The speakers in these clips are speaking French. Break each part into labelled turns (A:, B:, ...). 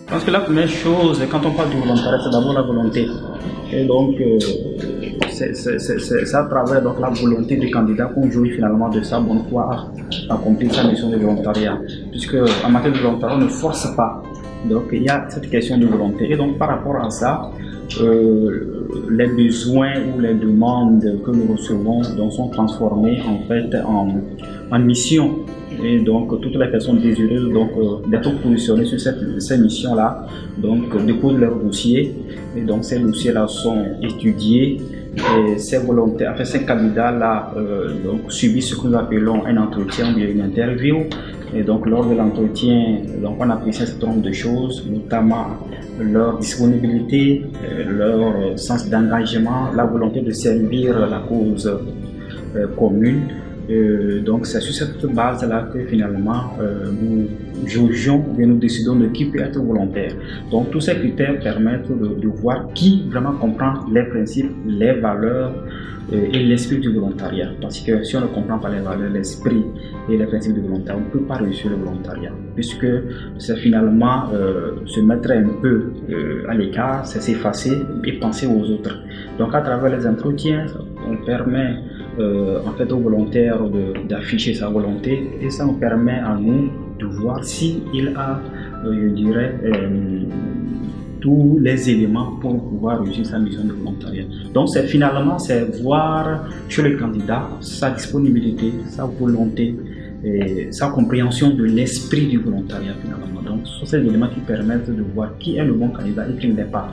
A: Parce que la première chose, quand on parle du volontariat, c'est d'abord la volonté. Et donc, c'est à travers donc, la volonté du candidat qu'on jouit finalement de sa bonne foi à accomplir sa mission de volontariat. Puisque en matière de volontariat, on ne force pas. Donc, il y a cette question de volonté. Et donc, par rapport à ça, les besoins ou les demandes que nous recevons donc, sont transformés en fait en mission. Et donc toutes les personnes désireuses d'être positionnées sur ces missions-là déposent leur dossier, et donc ces dossiers-là sont étudiés, et ces volontaires, enfin ces candidats-là subissent ce que nous appelons un entretien ou une interview. Et donc lors de l'entretien, on apprécie un certain nombre de choses, notamment leur disponibilité, leur sens d'engagement, la volonté de servir la cause commune. Donc c'est sur cette base-là que finalement nous jugeons et nous décidons de qui peut être volontaire. Donc tous ces critères permettent de voir qui vraiment comprend les principes, les valeurs et l'esprit du volontariat. Parce que si on ne comprend pas les valeurs, l'esprit et les principes du volontariat, on ne peut pas réussir le volontariat. Puisque c'est finalement se mettre un peu à l'écart, c'est s'effacer et penser aux autres. Donc à travers les entretiens, on permet en fait aux volontaires d'afficher sa volonté, et ça nous permet à nous de voir s'il a, je dirais, tous les éléments pour pouvoir réussir sa mission de volontariat. Donc finalement c'est voir chez le candidat sa disponibilité, sa volonté et sa compréhension de l'esprit du volontariat finalement. Donc ce sont ces éléments qui permettent de voir qui est le bon candidat et qui ne l'est pas.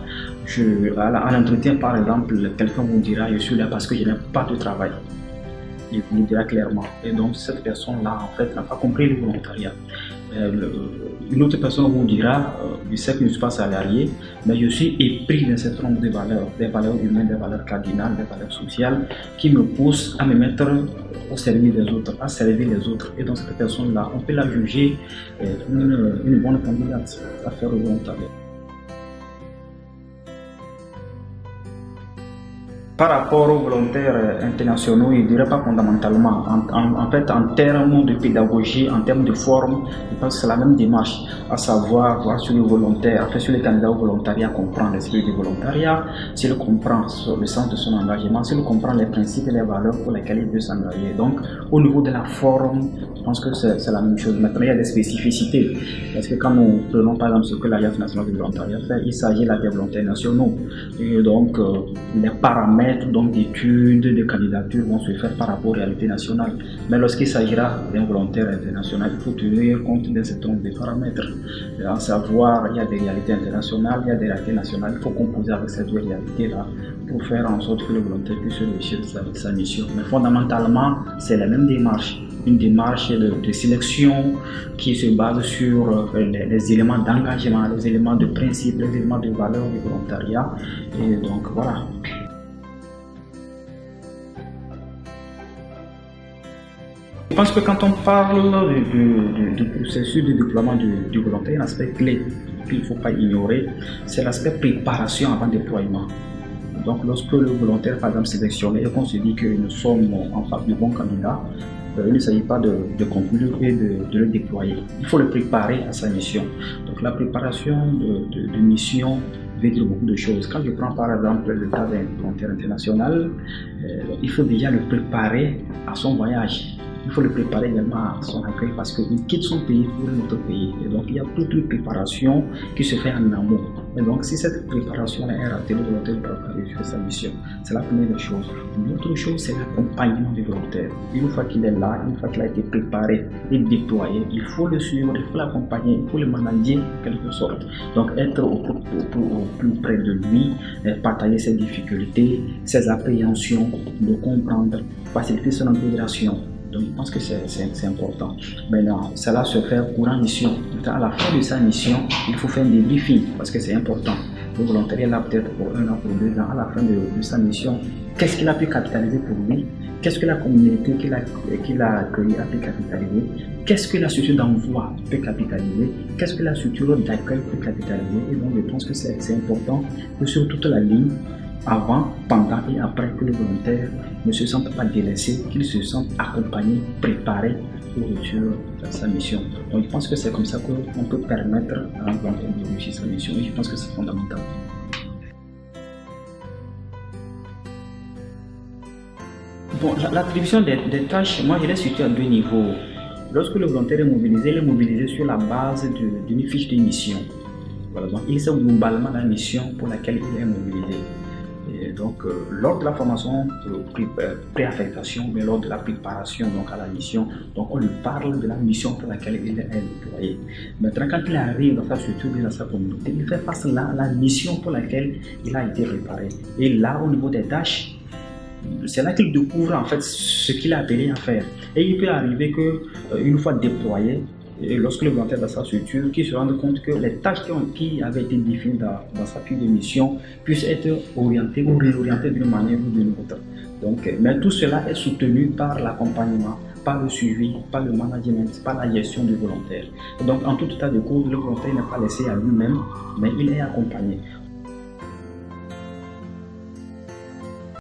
A: À l'entretien par exemple, quelqu'un vous dira je suis là parce que je n'ai pas de travail. Il vous le dira clairement. Et donc cette personne-là en fait n'a pas compris le volontariat. Une autre personne vous dira je sais que je ne suis pas salarié, mais je suis épris d'un certain nombre de valeurs, des valeurs humaines, des valeurs cardinales, des valeurs sociales qui me poussent à me mettre au service des autres, à servir les autres. Et donc cette personne-là, on peut la juger une bonne candidate à faire le volontariat. Par rapport aux volontaires internationaux, je ne dirais pas fondamentalement. En fait, en termes de pédagogie, en termes de forme, je pense que c'est la même démarche, à savoir voir sur le volontaire, en fait, sur les candidats au volontariat, comprendre l'esprit du volontariat, s'il comprend le sens de son engagement, s'il comprend les principes et les valeurs pour lesquelles il veut s'engager. Donc, au niveau de la forme, je pense que c'est la même chose. Maintenant, il y a des spécificités. Parce que quand nous prenons par exemple ce que l'Alliance nationale du volontariat fait, il s'agit là des volontaires nationaux. Et donc, les paramètres d'études, de candidatures vont se faire par rapport aux réalités nationales. Mais lorsqu'il s'agira d'un volontaire international, il faut tenir compte d'un certain nombre de paramètres. À savoir, il y a des réalités internationales, il y a des réalités nationales. Il faut composer avec ces deux réalités-là pour faire en sorte que le volontaire puisse réussir sa mission. Mais fondamentalement, c'est la même démarche. Une démarche de sélection qui se base sur les éléments d'engagement, les éléments de principe, les éléments de valeur du volontariat. Et donc voilà. Je pense que quand on parle du processus de déploiement du volontariat, un aspect clé qu'il ne faut pas ignorer, c'est l'aspect préparation avant déploiement. Donc lorsque le volontaire, par exemple, sélectionné et qu'on se dit que nous sommes en face du bon candidat, il ne s'agit pas de conclure et de le déployer. Il faut le préparer à sa mission. Donc la préparation de mission veut dire beaucoup de choses. Quand je prends par exemple le cas d'un volontaire international, il faut déjà le préparer à son voyage. Il faut le préparer également à son accueil parce qu'il quitte son pays pour notre pays. Et donc il y a toute une préparation qui se fait en amont. Et donc si cette préparation est ratée, le volontaire ne peut pas réussir sa mission. C'est la première des choses. L'autre chose, c'est l'accompagnement du volontaire. Une fois qu'il est là, une fois qu'il a été préparé et déployé, il faut le suivre, il faut l'accompagner, il faut le manager en quelque sorte. Donc être au plus près de lui, partager ses difficultés, ses appréhensions, le comprendre, faciliter son intégration. Donc je pense que c'est important. Maintenant, cela se fait courant mission. À la fin de sa mission, il faut faire un débriefing parce que c'est important. Le volontariat là peut-être pour 1 an, pour 2 ans, à la fin de sa mission, qu'est-ce qu'il a pu capitaliser pour lui? Qu'est-ce que la communauté qu'il a accueillie a pu capitaliser? Qu'est-ce que la structure d'envoi peut capitaliser? Qu'est-ce que la structure d'accueil peut capitaliser? Et donc je pense que c'est important que sur toute la ligne, avant, pendant et après, que le volontaire ne se sente pas délaissé, qu'il se sente accompagné, préparé pour réussir sa mission. Donc je pense que c'est comme ça qu'on peut permettre à un volontaire de réussir sa mission et je pense que c'est fondamental. Bon, l'attribution des tâches, moi je l'ai situé à deux niveaux. Lorsque le volontaire est mobilisé, il est mobilisé sur la base d'une fiche de mission. Voilà, donc il sait globalement la mission pour laquelle il est mobilisé. Et donc, lors de la formation pré-affectation, mais lors de la préparation donc, à la mission, donc on lui parle de la mission pour laquelle il est déployé. Maintenant, quand il arrive dans sa structure, dans sa communauté, il fait face à la mission pour laquelle il a été préparé. Et là, au niveau des tâches, c'est là qu'il découvre en fait ce qu'il a appelé à faire. Et il peut arriver qu'une fois déployé, et lorsque le volontaire dans sa structure, qu'il se rende compte que les tâches qui avaient été définies dans sa fiche de mission puissent être orientées ou réorientées d'une manière ou d'une autre. Donc, mais tout cela est soutenu par l'accompagnement, par le suivi, par le management, par la gestion du volontaire. Donc, en tout état de cause, le volontaire n'est pas laissé à lui-même, mais il est accompagné.